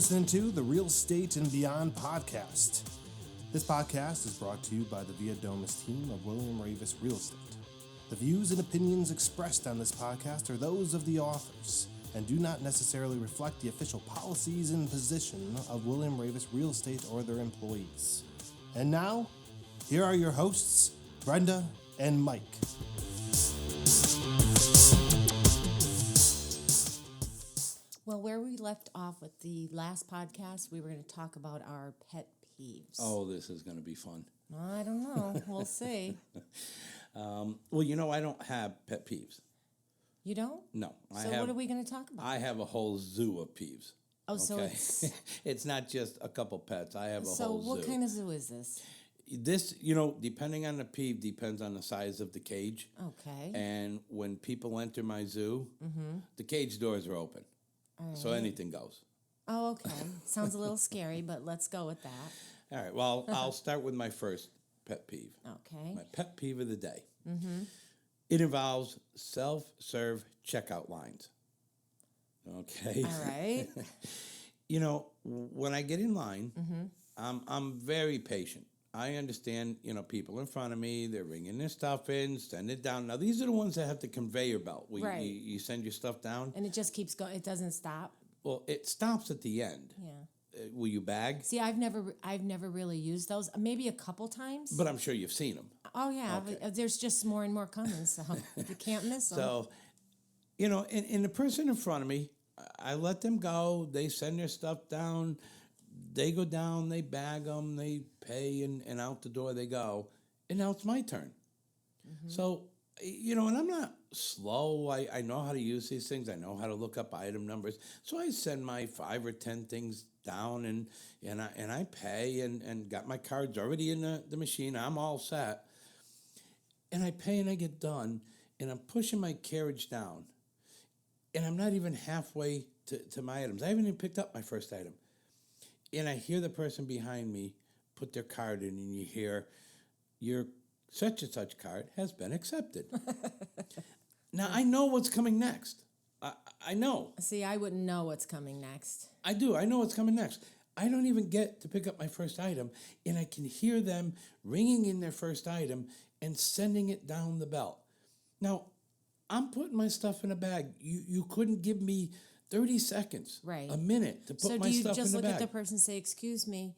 listening to the Real Estate and Beyond podcast. This podcast is brought to you by the Via Domus team of William Raveis Real Estate. The views and opinions expressed on this podcast are those of the authors and do not necessarily reflect the official policies and position of William Raveis Real Estate or their employees. And now, here are your hosts, Brenda and Mike. Well, where we left off with the last podcast, we were going to talk about our pet peeves. Oh, this is going to be fun. I don't know. We'll see. Well, I don't have pet peeves. You don't? No. So what are we going to talk about? I have a whole zoo of peeves. Oh, so it's... It's not just a couple pets. I have a whole zoo. So what kind of zoo is this? This, depending on the peeve, depends on the size of the cage. Okay. And when people enter my zoo, the cage doors are open. All right. So anything goes. Oh, okay. Sounds a little scary, but let's go with that. All right. Well, I'll start with my first pet peeve. Okay. My pet peeve of the day. It involves self-serve checkout lines. Okay. All right. When I get in line, I'm very patient. I understand, people in front of me, they're bringing their stuff in, send it down. Now, these are the ones that have the conveyor belt where Right. you send your stuff down. And it just keeps going. It doesn't stop. Well, it stops at the end. Yeah. Will you bag? See, I've never really used those. Maybe a couple times. But I'm sure you've seen them. Oh, yeah. Okay. There's just more and more coming, so you can't miss them. So, and the person in front of me, I let them go. They send their stuff down. They go down, they bag them, they pay, and out the door they go. And now it's my turn. So, and I'm not slow. I know how to use these things. I know how to look up item numbers. So I send my 5 or 10 things down, and I pay, and got my cards already in the machine. I'm all set. And I pay, and I get done, and I'm pushing my carriage down. And I'm not even halfway to my items. I haven't even picked up my first item. And I hear the person behind me put their card in, and you hear, your such and such card has been accepted. Now, I know what's coming next. I know. See, I wouldn't know what's coming next. I do. I know what's coming next. I don't even get to pick up my first item, and I can hear them ringing in their first item and sending it down the belt. Now, I'm putting my stuff in a bag. You couldn't give me 30 seconds, right, a minute to put my stuff in the bag. So do you just look at the person and say, excuse me,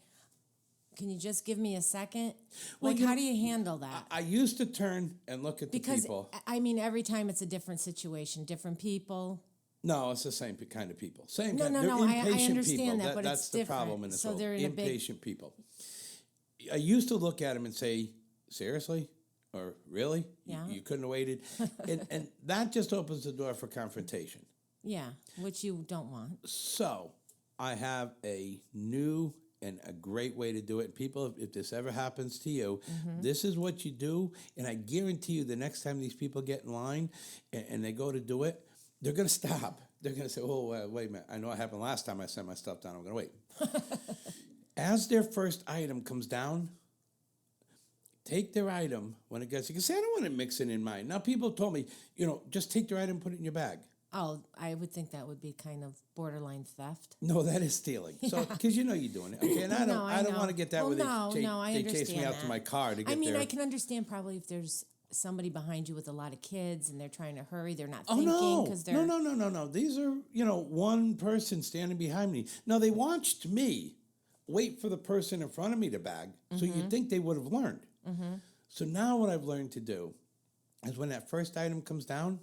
can you just give me a second? Well, how do you handle that? I used to turn and look at the people. Because, every time it's a different situation, different people. No, it's the same kind of people. They're I impatient understand people. but that's it's the different. problem in this So world. they're in Impatient people. I used to look at them and say, seriously? Or really? Yeah. You couldn't have waited? and that just opens the door for confrontation. Yeah, which you don't want. So I have a new and a great way to do it. And people, if this ever happens to you, this is what you do. And I guarantee you the next time these people get in line and they go to do it, they're going to stop. They're going to say, oh, wait a minute. I know what happened last time I sent my stuff down. I'm going to wait. As their first item comes down, take their item when it gets, you can say, I don't want to mix it in mine. Now, people told me, just take their item and put it in your bag. Oh, I would think that would be kind of borderline theft. No, that is stealing. So, because you're doing it. Okay, and I don't want to get that where they chase me out to my car to get there. I can understand probably if there's somebody behind you with a lot of kids and they're trying to hurry, they're not thinking because they're... No. These are, one person standing behind me. Now, they watched me wait for the person in front of me to bag, so you'd think they would have learned. So now what I've learned to do is when that first item comes down,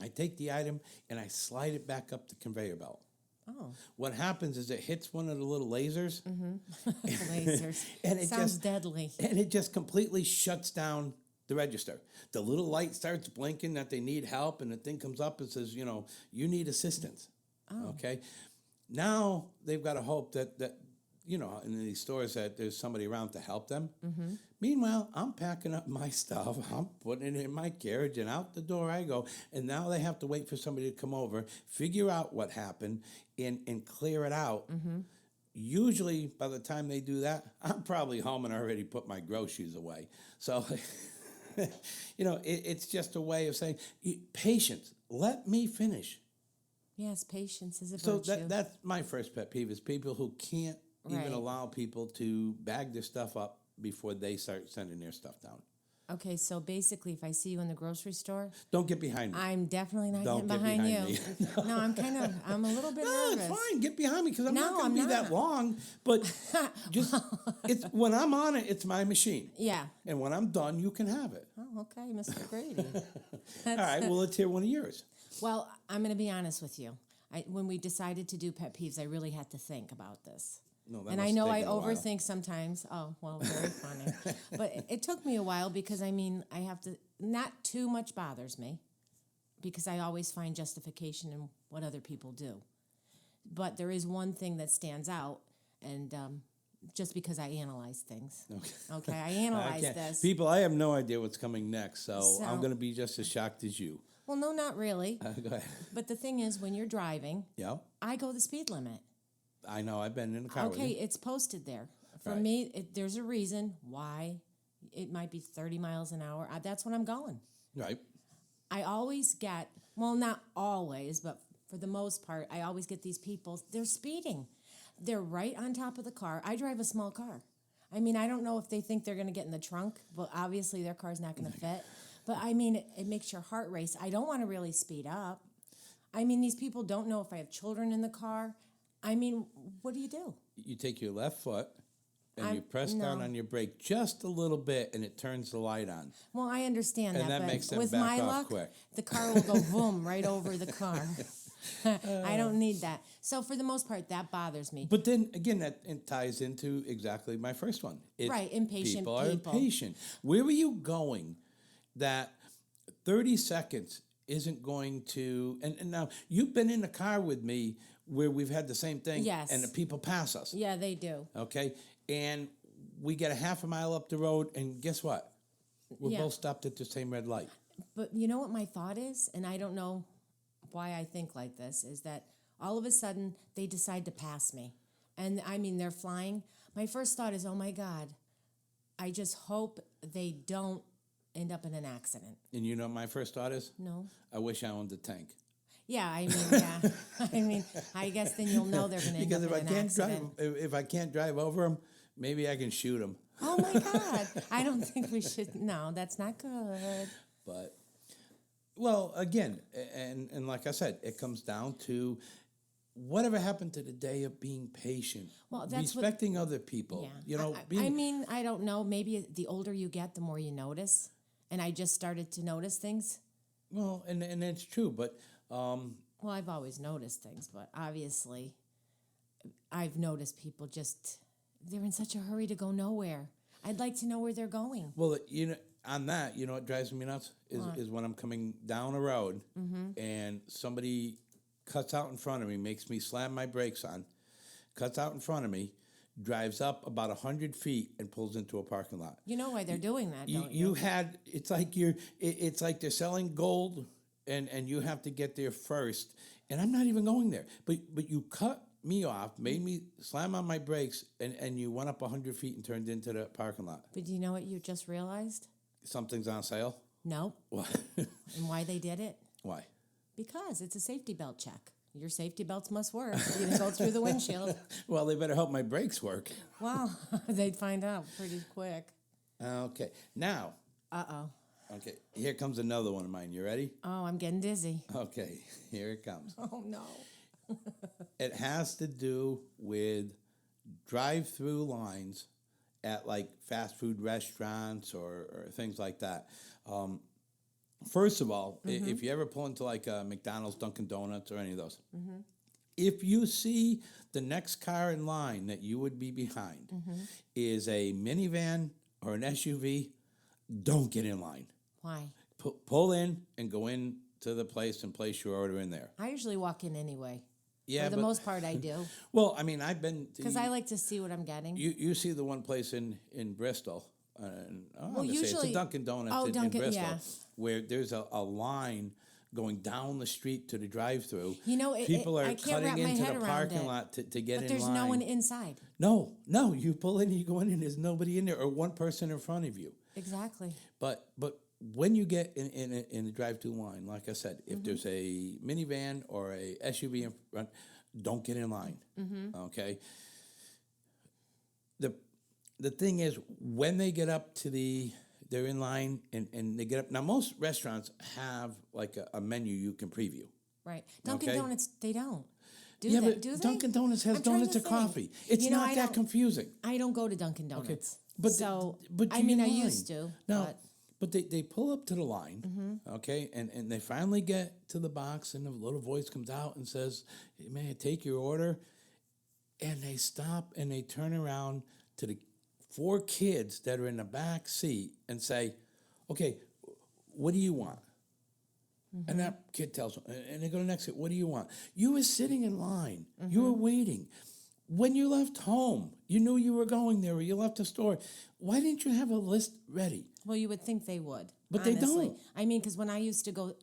I take the item and I slide it back up the conveyor belt. Oh. What happens is it hits one of the little lasers. Lasers. And it sounds deadly. And it just completely shuts down the register. The little light starts blinking that they need help, and the thing comes up and says, you need assistance. Oh. Okay? Now they've got to hope that in these stores that there's somebody around to help them. Meanwhile, I'm packing up my stuff. I'm putting it in my carriage, and out the door I go. And now they have to wait for somebody to come over, figure out what happened, and clear it out. Usually, by the time they do that, I'm probably home and already put my groceries away. So, it's just a way of saying, patience, let me finish. Yes, patience is a So virtue. that's my first pet peeve is people who can't Right. even allow people to bag their stuff up before they start sending their stuff down. Okay, so basically, if I see you in the grocery store, Don't get behind me. I'm definitely not Don't getting get behind behind you. me. No, I'm a little bit No, nervous. it's fine. Get behind me because I'm No, not going I'm to be that not. long. But just it's when I'm on it, it's my machine. Yeah. And when I'm done, you can have it. Oh, okay, Mr. Grady. All right. Well, let's hear one of yours. Well, I'm going to be honest with you. When we decided to do pet peeves, I really had to think about this. No, that And I must know have I taken a while. overthink sometimes. Oh, well, very funny. But it took me a while because, I mean, I have to, not too much bothers me because I always find justification in what other people do. But there is one thing that stands out, and just because I analyze things. Okay, I analyze this. People, I have no idea what's coming next, so So- I'm going to be just as shocked as you. Well, no, not really. Go ahead. But the thing is, when you're driving, Yeah, I go the speed limit. I know. I've been in the car with Okay, you. it's posted there. For Right. me, there's a reason why it might be 30 miles an hour. That's when I'm going. Right. I always get, well, not always, but for the most part, I always get these people, they're speeding. They're right on top of the car. I drive a small car. I mean, I don't know if they think they're going to get in the trunk. Well, obviously their car's not going to fit. But I mean, it makes your heart race. I don't want to really speed up. I mean, these people don't know if I have children in the car. I mean, what do you do? You take your left foot and you press no. down on your brake just a little bit, and it turns the light on. Well, I understand And that but makes them with back my off luck, quick. the car will go boom right over the car. I don't need that. So for the most part, that bothers me. But then again, that it ties into exactly my first one. It's Right, impatient people. Are people. impatient. Where were you going that 30 seconds isn't going to... And now, you've been in the car with me where we've had the same thing, Yes. and the people pass us. Yeah, they do. Okay? And we get a half a mile up the road, and guess what? We're Yeah. both stopped at the same red light. But you know what my thought is, and I don't know why I think like this, is that all of a sudden they decide to pass me. And I mean, they're flying. My first thought is, oh my God, I just hope they don't end up in an accident. And you know what my first thought is? No? I wish I owned a tank. Yeah, I mean, yeah. I mean, I guess then you'll know they're going to end Because up if I in an can't accident. drive, if I can't drive over them, maybe I can shoot them. Oh my God. I don't think we should. No, that's not good. But, well, again, and like I said, it comes down to whatever happened to the day of being patient, Well, that's what- respecting other people. Yeah. You know, I mean, I don't know. Maybe the older you get, the more you notice. And I just started to notice things. well, and it's true, but Well, I've always noticed things, but obviously I've noticed people just, they're in such a hurry to go nowhere. I'd like to know where they're going. well, you know, on that, you know what drives me nuts is when I'm coming down a road and somebody cuts out in front of me, makes me slam my brakes on, cuts out in front of me, drives up about 100 feet and pulls into a parking lot. You know why they're doing that, don't You you? had it's like it's like they're selling gold and you have to get there first. And I'm not even going there. But you cut me off, made me slam on my brakes, and you went up 100 feet and turned into the parking lot. But do you know what you just realized? Something's on sale? No. What? And why they did it? Why? Because it's a safety belt check. Your safety belts must work. You can go through the windshield. Well, they better help my brakes work. Well, they'd find out pretty quick. Okay. Now, Uh-oh. okay, here comes another one of mine. You ready? Oh, I'm getting dizzy. Okay, here it comes. Oh, no. It has to do with drive-through lines at like fast food restaurants or things like that. First of all, if you ever pull into like a McDonald's, Dunkin' Donuts, or any of those, if you see the next car in line that you would be behind is a minivan or an SUV, don't get in line. Why? Pull in and go in to the place and place your order in there. I usually walk in anyway. Yeah, For the but, most part, I do. well, I mean, I've been Because I like to see what I'm getting. You see the one place in Bristol, and Well, it's a usually- Dunkin' Donuts Oh, in Dunkin', Bristol, yeah. where there's a line going down the street to the drive-through. You know, people are I can't cutting wrap my into head the around parking it. lot to get But in there's line. no one inside. No, you pull in, you go in, and there's nobody in there, or one person in front of you. Exactly. But when you get in a drive-through line, like I said, if there's a minivan or a SUV in front, don't get in line. Okay. The thing is, when they get up to they're in line and they get up. Now, most restaurants have like a menu you can preview. Right. Dunkin' Okay. Donuts, they don't. Yeah, but Do they? Dunkin' Donuts has I'm trying donuts to and think. coffee. It's You know, not I that don't- confusing. I don't go to Dunkin' Donuts. But so, but I you're mean, in I line. used to. No, But but they pull up to the line, okay, and they finally get to the box, and the little voice comes out and says, hey, "May I take your order?" And they stop and they turn around to the 4 kids that are in the back seat and say, "Okay, what do you want?" And that kid tells them, and they go to the next kid, "What do you want?" You were sitting in line. You were waiting. When you left home, you knew you were going there, or you left the store. Why didn't you have a list ready? well, you would think they would. But they honestly. don't. I mean, because when I used to go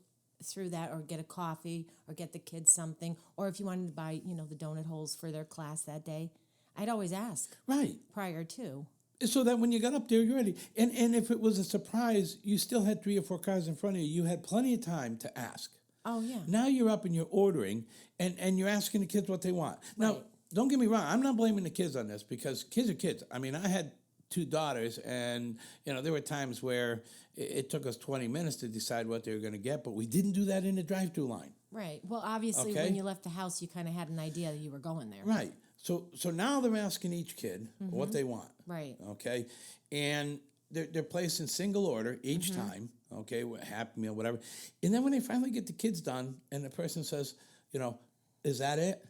through that or get a coffee or get the kids something, or if you wanted to buy, the donut holes for their class that day, I'd always ask Right. prior to. So that when you got up there, you're ready. And if it was a surprise, you still had 3 or 4 cars in front of you. You had plenty of time to ask. Oh, yeah. Now you're up and you're ordering, and you're asking the kids what they want. Now, Right. don't get me wrong. I'm not blaming the kids on this because kids are kids. I mean, I had 2 daughters, and, there were times where it took us 20 minutes to decide what they were going to get, but we didn't do that in the drive-thru line. Right. Well, obviously, Okay. when you left the house, you kind of had an idea that you were going there. Right. So now they're asking each kid what they want. Right. Okay. And they're placed in single order each time. Okay. Happy Meal, whatever. And then when they finally get the kids done and the person says, is that it?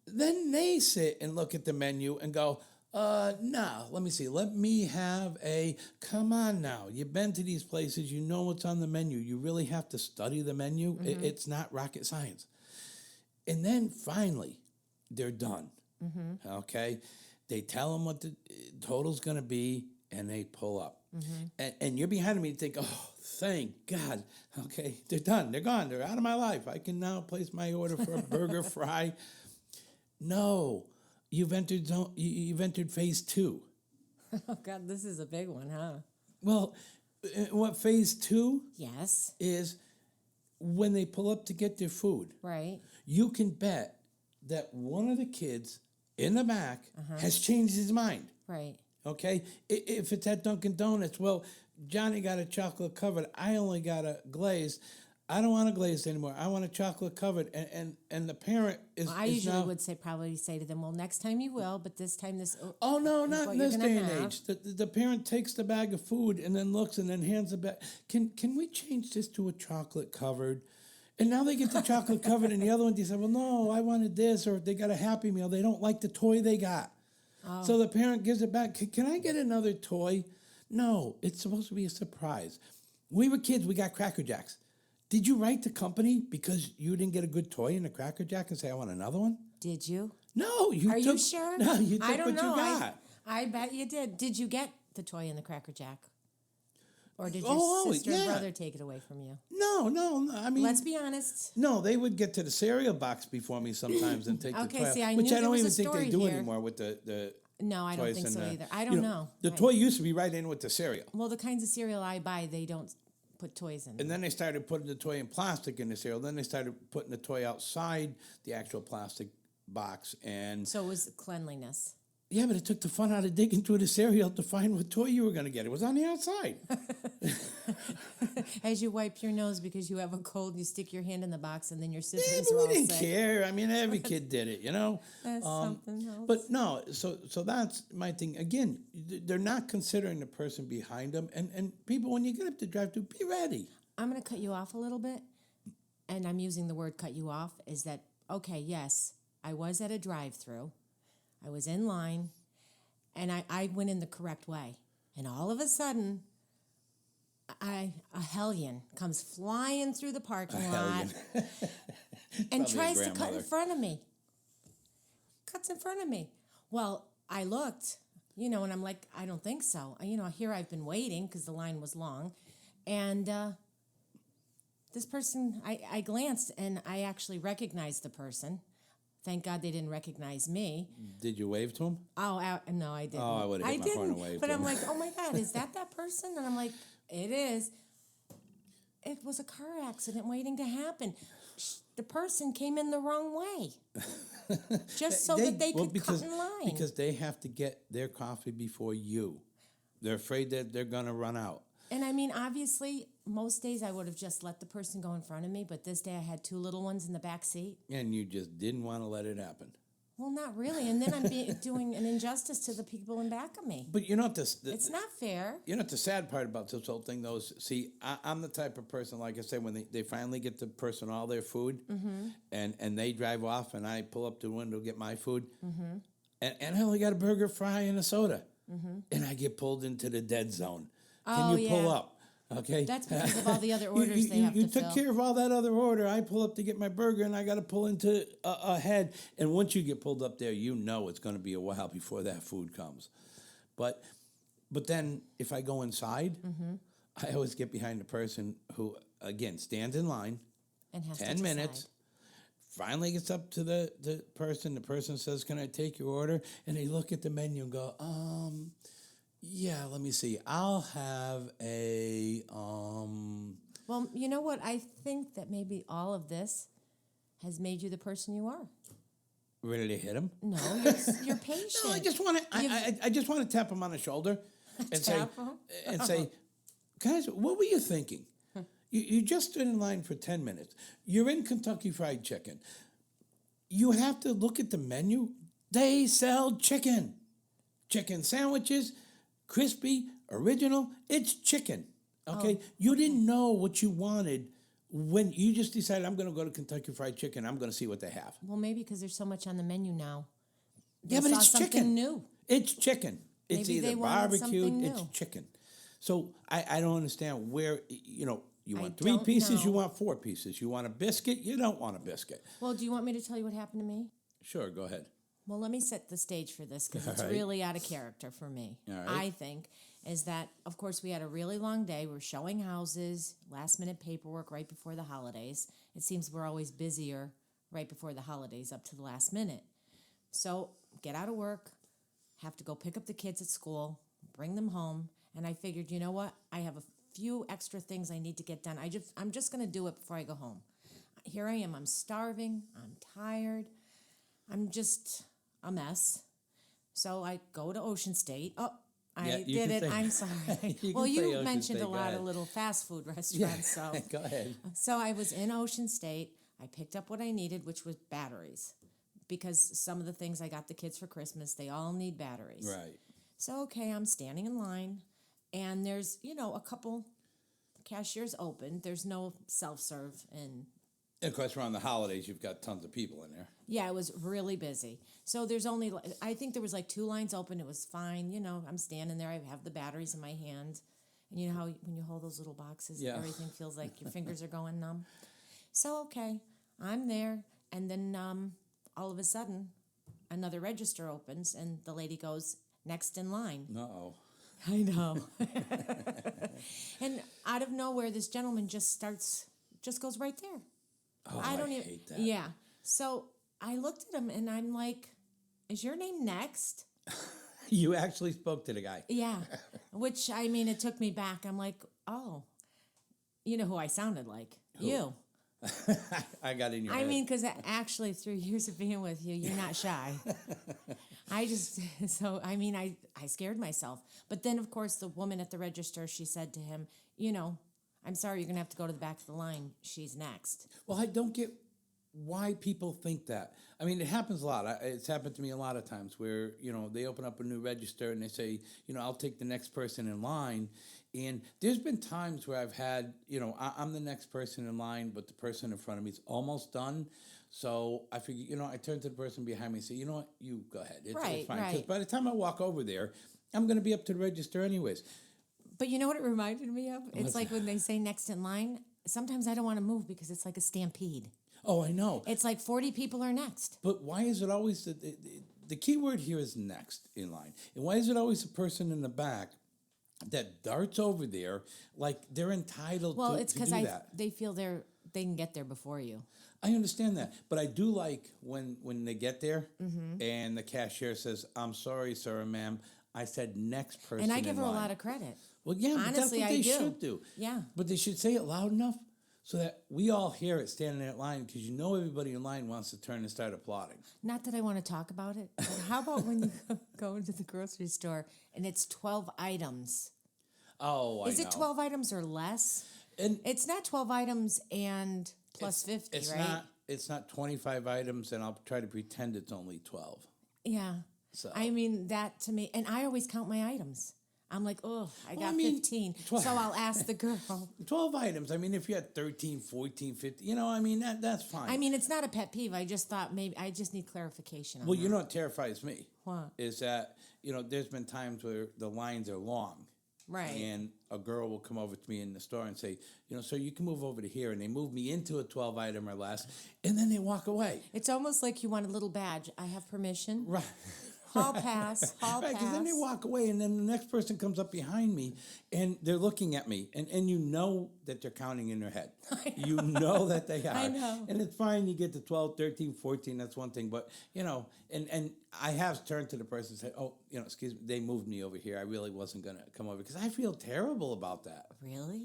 Then they sit and look at the menu and go, no, let me see. Let me have come on now. You've been to these places. You know what's on the menu. You really have to study the menu. It's not rocket science. And then finally, they're done. Okay, they tell them what the total's going to be, and they pull up. And you're behind me and think, oh, thank God. Okay, they're done. They're gone. They're out of my life. I can now place my order for a burger, fry. No, you've entered phase 2. Oh, God, this is a big one, huh? Well, what phase 2 Yes. is when they pull up to get their food. Right. You can bet that one of the kids in the back has changed his mind. Right. Okay? If it's at Dunkin' Donuts, well, Johnny got a chocolate covered. I only got a glazed. I don't want a glazed anymore. I want a chocolate covered. And the parent is. Well, I is usually now, would probably say to them, well, next time you will, but this time this. Oh, no, is not what in you're this gonna day and have. age. The parent takes the bag of food and then looks and then hands it back. Can we change this to a chocolate covered? And now they get the chocolate covered, and the other one, they say, well, no, I wanted this, or they got a Happy Meal. They don't like the toy they got. Oh. So the parent gives it back. Can I get another toy? No, it's supposed to be a surprise. We were kids. We got Cracker Jacks. Did you write the company because you didn't get a good toy in a Cracker Jack and say, I want another one? Did you? No, you Are took. you sure? No, you took I don't what know. you got. I bet you did. Did you get the toy in the Cracker Jack? Or did your Oh, sister and yeah. brother take it away from you? No. I mean, Let's be honest. no, they would get to the cereal box before me sometimes and take the Okay, toy out, see, I which knew I there don't was a even think they story do here. anymore with the No, I don't toys think and so the- either. I don't know. The I- toy used to be right in with the cereal. Well, the kinds of cereal I buy, they don't put toys in. And then they started putting the toy in plastic in the cereal. Then they started putting the toy outside the actual plastic box. And So it was cleanliness. yeah, but it took the fun out of digging through the cereal to find what toy you were going to get. It was on the outside. As you wipe your nose because you have a cold, you stick your hand in the box, and then your Yeah, siblings but are we all didn't sick. care. I mean, every kid did it, That's something else. But no, so that's my thing. Again, they're not considering the person behind them. And people, when you get up to drive through, be ready. I'm going to cut you off a little bit, and I'm using the word cut you off, is that, okay, yes, I was at a drive-through. I was in line, and I went in the correct way. And all of a sudden, a hellion comes flying through the parking lot and Probably a tries to cut in grandmother. front of me. Cuts in front of me. Well, I looked, and I'm like, I don't think so. Here I've been waiting because the line was long. And this person, I glanced, and I actually recognized the person. Thank God they didn't recognize me. Did you wave to him? Oh, no, I didn't. Oh, I would've hit my phone and waved But to I'm him. like, oh my God, is that person? And I'm like, it is. it was a car accident waiting to happen. The person came in the wrong way, just so that they could cut in line. Because they have to get their coffee before you. They're afraid that they're going to run out. And I mean, obviously, most days I would have just let the person go in front of me, but this day I had 2 little ones in the back seat. And you just didn't want to let it happen. Well, not really. And then I'm doing an injustice to the people in back of me. But you know what it's not fair. You know what the sad part about this whole thing, though, is, see, I'm the type of person, like I said, when they finally get the person all their food, and they drive off, and I pull up to the window to get my food, and I only got a burger, fry, and a soda, and I get pulled into the dead zone. Can you pull up? Okay, that's because of all the other orders they have to fill. You took care of all that other order. I pull up to get my burger, and I got to pull into ahead. And once you get pulled up there, you know it's going to be a while before that food comes. But then if I go inside, I always get behind the person who, again, stands in line, and has 10 minutes, finally gets up to the person. The person says, "Can I take your order?" And they look at the menu and go, yeah, let me see. I'll have a Well, you know what? I think that maybe all of this has made you the person you are. Ready to hit him? No, you're patient. No, I just want to. I just want to tap him on the shoulder and say, guys, what were you thinking? You just stood in line for 10 minutes. You're in Kentucky Fried Chicken. You have to look at the menu. They sell chicken sandwiches. Crispy, original, it's chicken, okay? You didn't know what you wanted when you just decided, I'm going to go to Kentucky Fried Chicken, I'm going to see what they have. Well, maybe because there's so much on the menu now. Yeah, but it's chicken. New. It's chicken. It's Maybe either barbecued, it's chicken. So I don't understand where, you want 3 pieces, you want 4 pieces. You want a biscuit, you don't want a biscuit. Well, do you want me to tell you what happened to me? Sure, go ahead. Well, let me set the stage for this because it's really out of character for me. I think is that, of course, we had a really long day. We're showing houses, last-minute paperwork right before the holidays. It seems we're always busier right before the holidays up to the last minute. So get out of work, have to go pick up the kids at school, bring them home, and I figured, you know what? I have a few extra things I need to get done. I'm just going to do it before I go home. Here I am. I'm starving. I'm tired. I'm just a mess. So I go to Ocean State. Oh, I did it. I'm sorry. Well, you mentioned a lot of little fast food restaurants. So go ahead. So I was in Ocean State. I picked up what I needed, which was batteries, because some of the things I got the kids for Christmas, they all need batteries. Right. So, okay, I'm standing in line, and there's, a couple cashiers open. There's no self-serve and of course, around the holidays, you've got tons of people in there. Yeah, it was really busy. So there's only, I think there was 2 lines open. It was fine. I'm standing there. I have the batteries in my hand. And you know how when you hold those little boxes, everything feels like your fingers are going numb. So, okay, I'm there. And then all of a sudden, another register opens, and the lady goes, next in line. Uh-oh. I know. And out of nowhere, this gentleman just goes right there. Oh, I hate that. Yeah. So I looked at him and I'm like, is your name Next? You actually spoke to the guy. Yeah. Which, it took me back. I'm like, oh, you know who I sounded like? Who? You. I got in your head. Because actually through years of being with you, you're not shy. I scared myself. But then, of course, the woman at the register, she said to him, I'm sorry, you're going to have to go to the back of the line. She's next. Well, I don't get why people think that. It happens a lot. It's happened to me a lot of times where, they open up a new register and they say, I'll take the next person in line. And there's been times where I've had, I'm the next person in line, but the person in front of me is almost done. So I figure, I turn to the person behind me and say, you know what, you go ahead. It's fine. Because by the time I walk over there, I'm going to be up to the register anyways. But you know what it reminded me of? It's like when they say next in line, sometimes I don't want to move because it's like a stampede. Oh, I know. It's like 40 people are next. But why is it always, the key word here is next in line. And why is it always the person in the back that darts over there like they're entitled to do that? Well, it's because they feel they can get there before you. I understand that. But I do like when they get there and the cashier says, I'm sorry, sir or ma'am, I said next person in line. And I give her a lot of credit. Well, yeah, but Honestly, that's what I they do. should do. Yeah. But they should say it loud enough so that we all hear it standing in line, because you know everybody in line wants to turn and start applauding. Not that I want to talk about it, but how about when you go into the grocery store and it's 12 items? Oh, I know. Is it 12 items or less? And It's not 12 items and plus 50, it's right? It's not 25 items, and I'll try to pretend it's only 12. Yeah. So. I mean, that to me, and I always count my items. I'm like, oh, I got 15. 12 So I'll ask the girl. 12 items. I mean, if you had 13, 14, 15, I mean, that's fine. I mean, it's not a pet peeve. I just thought maybe I just need clarification on Well, that. you know what terrifies me? What? Is that, there's been times where the lines are long. Right. And a girl will come over to me in the store and say, sir, you can move over to here. And they move me into a 12 item or less. And then they walk away. It's almost like you want a little badge. I have permission. Right. Hall pass. Hall Right, pass. because then they walk away, and then the next person comes up behind me, and they're looking at me, and you know that they're counting in their head. You know that they are. I know. And it's fine, you get to 12, 13, 14, that's one thing. But, and I have turned to the person and said, oh, excuse me, they moved me over here. I really wasn't going to come over, because I feel terrible about that. Really?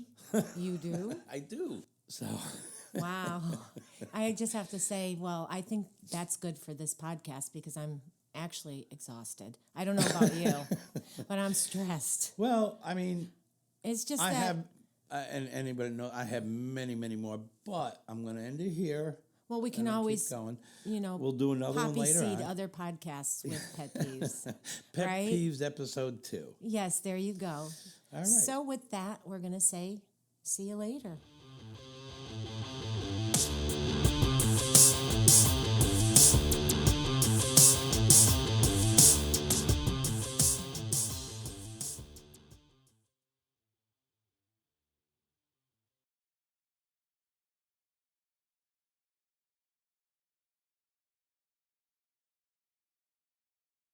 You do? I do. So... Wow. I just have to say, well, I think that's good for this podcast because I'm actually exhausted. I don't know about you, but I'm stressed. Well, I mean... It's just I that... have, and anybody know, I have many, many more, but I'm going to end it here. Well, we can always, keep going. We'll do another one later seed on. other podcasts with pet peeves. Pet right? Peeves episode 2. Yes, there you go. All right. So with that, we're going to say, see you later.